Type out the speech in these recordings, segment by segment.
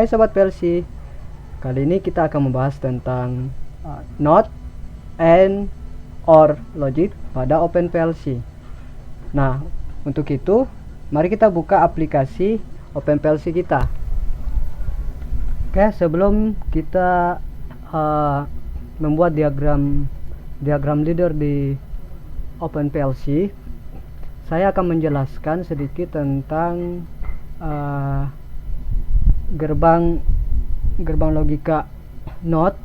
Hai Sobat PLC, kali ini kita akan membahas tentang not and or logic pada OpenPLC. Nah, untuk itu mari kita buka aplikasi OpenPLC kita. Oke, sebelum kita membuat diagram leader di OpenPLC, saya akan menjelaskan sedikit tentang gerbang logika not,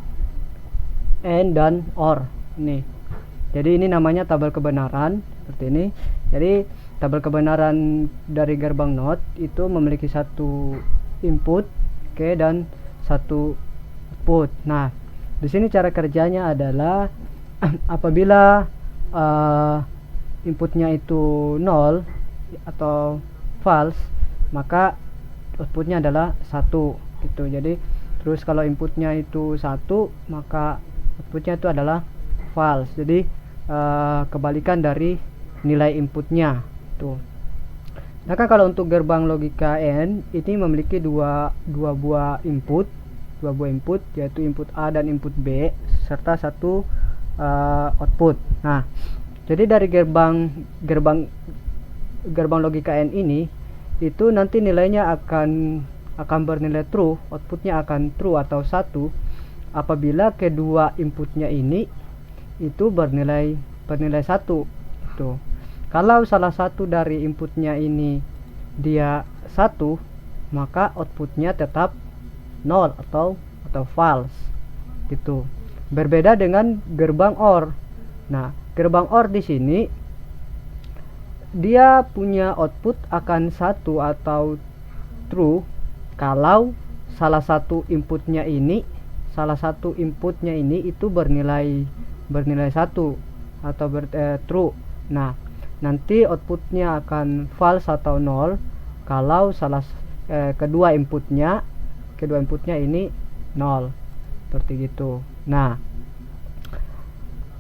and, dan or. Nih, jadi ini namanya tabel kebenaran seperti ini. Jadi tabel kebenaran dari gerbang not itu memiliki satu input, oke, dan satu output. Nah, di sini cara kerjanya adalah apabila inputnya itu 0 atau false, maka outputnya adalah 1 gitu. Jadi terus kalau inputnya itu 1, maka outputnya itu adalah false. Jadi kebalikan dari nilai inputnya tuh. Nah, kan kalau untuk gerbang logika AND ini memiliki dua buah input, yaitu input A dan input B serta satu output. Nah, jadi dari gerbang logika AND ini itu nanti nilainya akan bernilai true, outputnya akan true atau 1 apabila kedua inputnya ini itu bernilai 1 tuh. Kalau salah satu dari inputnya ini dia 1, maka outputnya tetap 0 atau false gitu. Berbeda dengan gerbang OR. Nah, gerbang OR di sini dia punya output akan 1 atau true kalau salah satu inputnya ini itu bernilai 1 atau true. Nah, nanti outputnya akan false atau 0 kalau kedua inputnya ini 0 seperti gitu. Nah,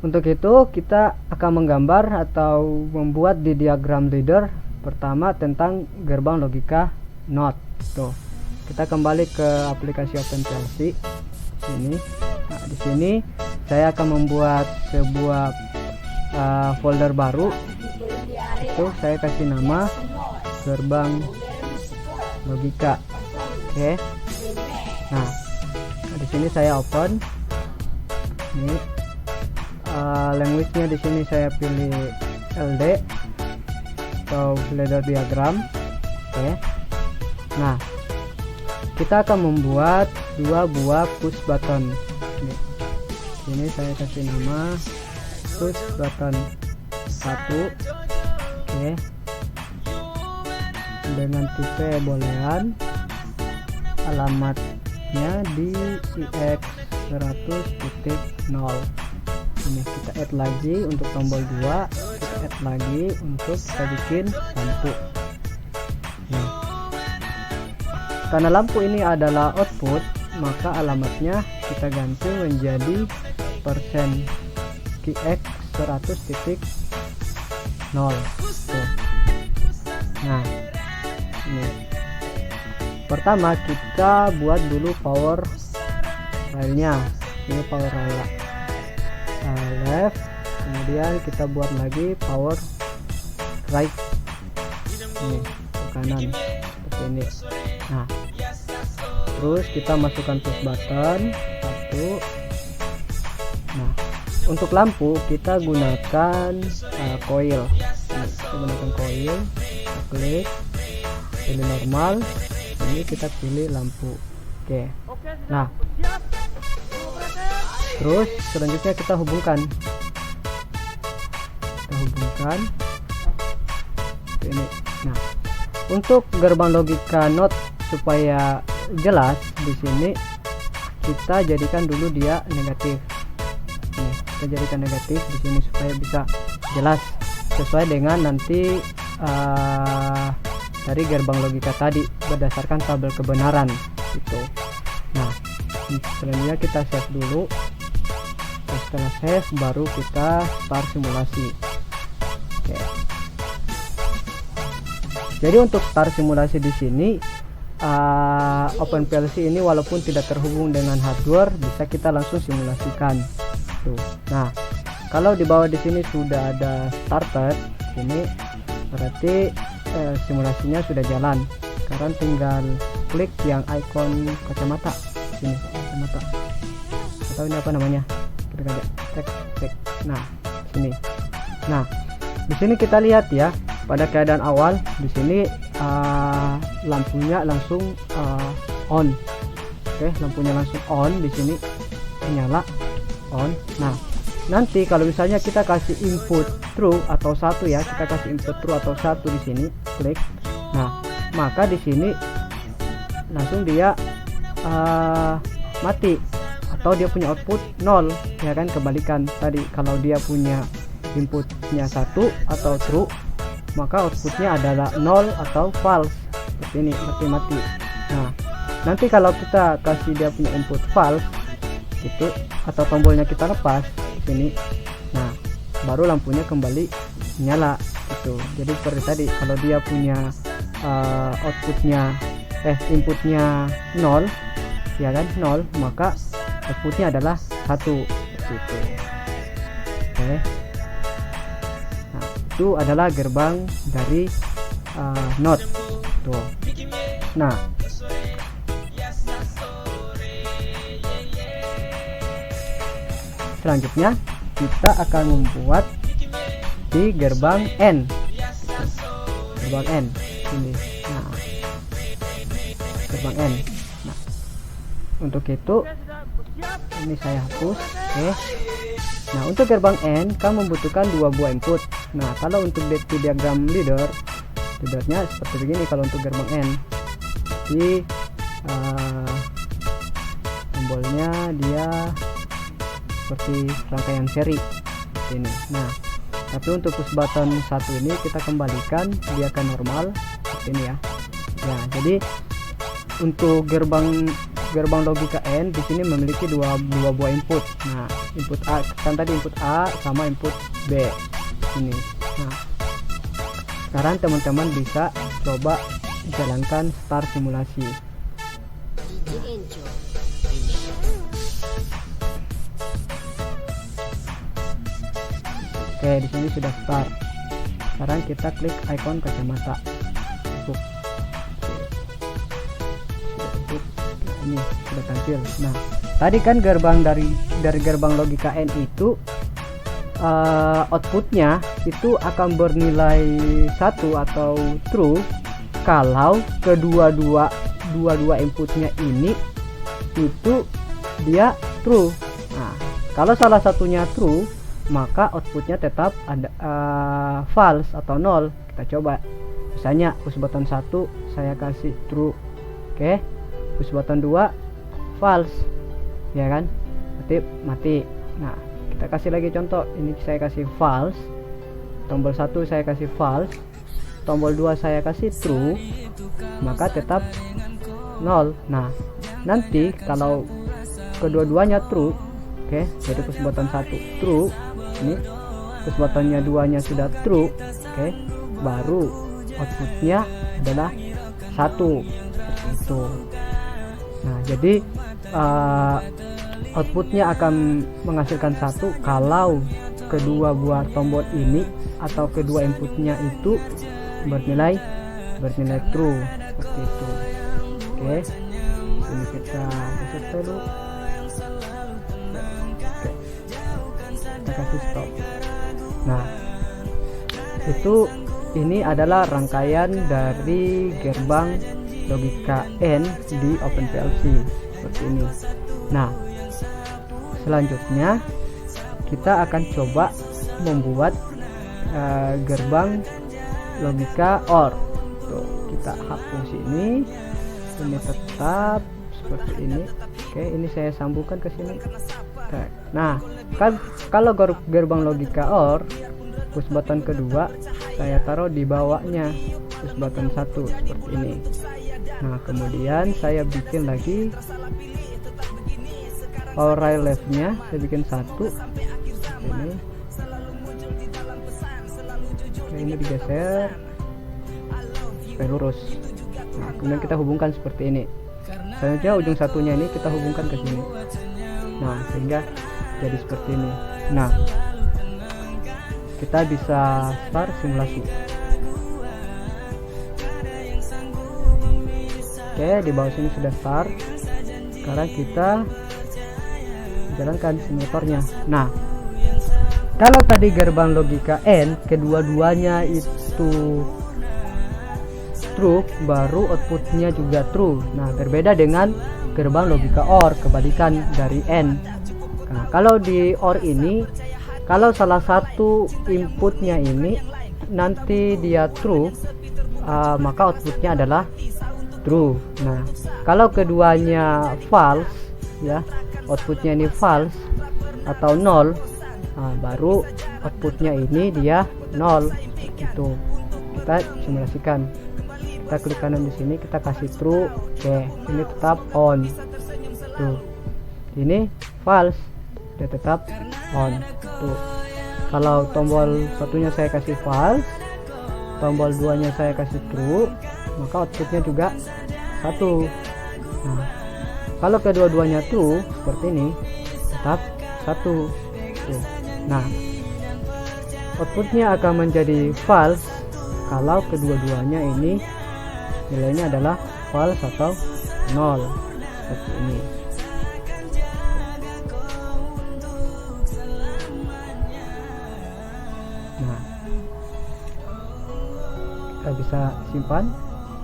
untuk itu kita akan menggambar atau membuat di diagram leader pertama tentang gerbang logika not. Tuh, kita kembali ke aplikasi OpenPLC ini. Nah, di sini saya akan membuat sebuah folder baru. Itu saya kasih nama gerbang logika. Oke. Nah, di sini saya open. Ini language-nya di sini saya pilih LD atau ladder diagram. Oke. Nah, kita akan membuat dua buah push button. Ini saya kasih nama push button 1. Oke. Dengan tipe boolean, alamatnya di IX 100.0. Ini kita add lagi untuk tombol 2, kita add lagi untuk kita bikin lampu. Nah, karena lampu ini adalah output, maka alamatnya kita ganti menjadi %QX 100.0. Tuh. Nah, ini pertama kita buat dulu power railnya. Ini power rail left, kemudian kita buat lagi power right, ini ke kanan seperti ini. Nah, terus kita masukkan push button 1. Nah, untuk lampu kita gunakan coil. Nah, kita gunakan coil, kita klik, pilih normal, ini kita pilih lampu. Oke. Nah, terus selanjutnya kita hubungkan ini. Nah, untuk gerbang logika not supaya jelas di sini kita jadikan dulu dia negatif. Nih, kita jadikan negatif di sini supaya bisa jelas sesuai dengan nanti dari gerbang logika tadi berdasarkan tabel kebenaran itu. Nah, selanjutnya kita save dulu. Setelah save baru kita start simulasi. Oke. Jadi untuk start simulasi di sini OpenPLC ini walaupun tidak terhubung dengan hardware, bisa kita langsung simulasikan tuh. Nah, kalau di bawah di sini sudah ada starter, ini berarti simulasinya sudah jalan. Sekarang tinggal klik yang icon kacamata sini, kacamata atau ini apa namanya, kita lihat tek. Nah, sini. Nah, di sini kita lihat ya, pada keadaan awal di sini lampunya langsung on. Oke, lampunya langsung on di sini, nyala on. Nah, nanti kalau misalnya kita kasih input true atau satu ya, kita kasih input true atau satu di sini, klik. Nah, maka di sini langsung dia mati atau dia punya output 0 ya kan, kebalikan tadi. Kalau dia punya inputnya satu atau true, maka outputnya adalah 0 atau false, seperti ini, mati. Nah, nanti kalau kita kasih dia punya input false gitu, atau tombolnya kita lepas di sini, nah baru lampunya kembali nyala gitu. Jadi seperti tadi, kalau dia punya inputnya 0 ya kan, 0, maka outputnya adalah 1 seperti itu. Oke. Nah, itu adalah gerbang dari NOT tuh. Nah, selanjutnya kita akan membuat di gerbang N, gerbang N ini. Nah, gerbang N. Nah, untuk itu ini saya hapus. Oke. Nah, untuk gerbang N kan membutuhkan 2 buah input. Nah, kalau untuk di diagram leadernya seperti begini. Kalau untuk gerbang N, di tombolnya dia seperti rangkaian seri seperti ini. Nah, tapi untuk push button 1 ini kita kembalikan dia ke normal seperti ini ya. Nah, jadi untuk gerbang logika N di sini memiliki dua buah input. Nah, input A kan tadi, input A sama input B ini. Nah, sekarang teman-teman bisa coba jalankan start simulasi. Oke, di sini sudah start. Sekarang kita klik icon kacamata. Ini sudah tampil. Nah, tadi kan gerbang dari gerbang logika N itu outputnya itu akan bernilai 1 atau true kalau dua inputnya ini itu dia true. Nah, kalau salah satunya true, maka outputnya tetap ada false atau 0. Kita coba, misalnya push button 1 saya kasih true. Oke, push button 2 false ya kan, berarti mati. Nah, kita kasih lagi contoh, ini saya kasih false, tombol 1 saya kasih false, tombol 2 saya kasih true, maka tetap 0. Nah, nanti kalau kedua-duanya true, oke, jadi push button 1 true, ini push buttonnya 2 nya sudah true, oke, baru outputnya adalah 1 seperti itu. Nah, jadi outputnya akan menghasilkan 1 kalau kedua buah tombol ini atau kedua inputnya itu bernilai true seperti itu. Oke, ini kita reset dulu. Oke, kita kasih stop. Nah, ini adalah rangkaian dari gerbang logika N di OpenPLC seperti ini. Nah, selanjutnya kita akan coba membuat gerbang logika OR. Tuh, kita hapus ini tetap seperti ini. Oke, ini saya sambungkan ke sini. Nah, kalau gerbang logika OR, push button kedua saya taruh di bawahnya push button 1 seperti ini. Nah, kemudian saya bikin lagi power rail left-nya, saya bikin 1 ini. Oke, ini digeser supaya lurus. Nah, kemudian kita hubungkan seperti ini. Selanjutnya ujung satunya ini kita hubungkan ke sini. Nah, sehingga jadi seperti ini. Nah, kita bisa start simulasi. Oke, di bawah sini sudah start. Sekarang kita jalankan simulatornya. Nah, kalau tadi gerbang logika AND kedua-duanya itu true, baru outputnya juga true. Nah, berbeda dengan gerbang logika OR, kebalikan dari AND. Nah, kalau di OR ini, kalau salah satu inputnya ini nanti dia true, maka outputnya adalah true. Nah, kalau keduanya false, ya, outputnya ini false atau nol, baru outputnya ini dia nol. Itu kita simulasikan. Kita klik kanan di sini, kita kasih true. Oke, ini tetap on. Tuh, ini false, dia tetap on. Tuh, kalau tombol satunya saya kasih false, tombol duanya saya kasih true, maka outputnya juga satu. Nah, kalau kedua-duanya true seperti ini, tetap satu. Tuh. Nah, outputnya akan menjadi false kalau kedua-duanya ini nilainya adalah false atau nol, seperti ini. Nah, kita bisa simpan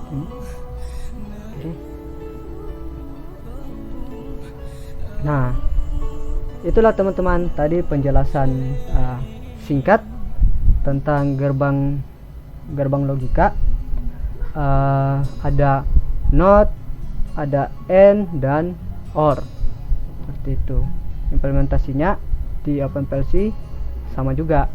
ini. Oke. Nah, itulah teman-teman tadi penjelasan singkat tentang gerbang logika. Ada NOT, ada AND dan OR, seperti itu. Implementasinya di OpenPLC sama juga.